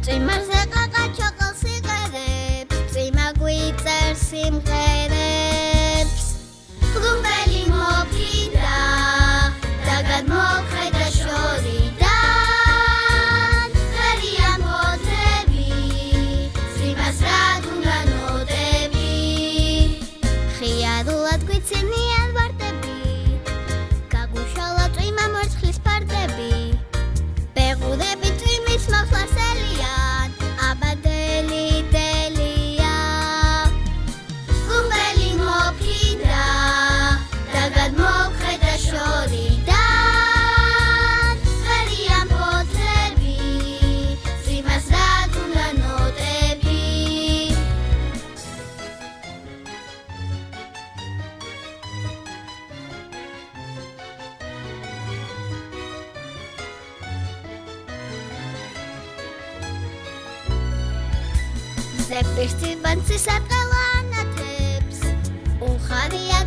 წვიმარზე ყაყა ჩოყელს იღერებს, წვიმა გვიწერს სიმღერებს. ღრუბელი მოფიდა და გადმოხედა შორიდან, ღერიან ფოთლები, წვიმას რად უნდა ნოტები. ხიარულად გვიცინიან ვარდები, გაგუშალა წვიმა მორცხლის ფარდები. ბეღურები წვიმის მახლას ელიან, აბადელი დელია. ღრუბელი მოფიდა და გადმოხედა შორიდან, ღერიან ფოთლები, წვიმას რად უნდა ნოტები. ზეპირს ციბანცის ატყელა ანათებს, უხარია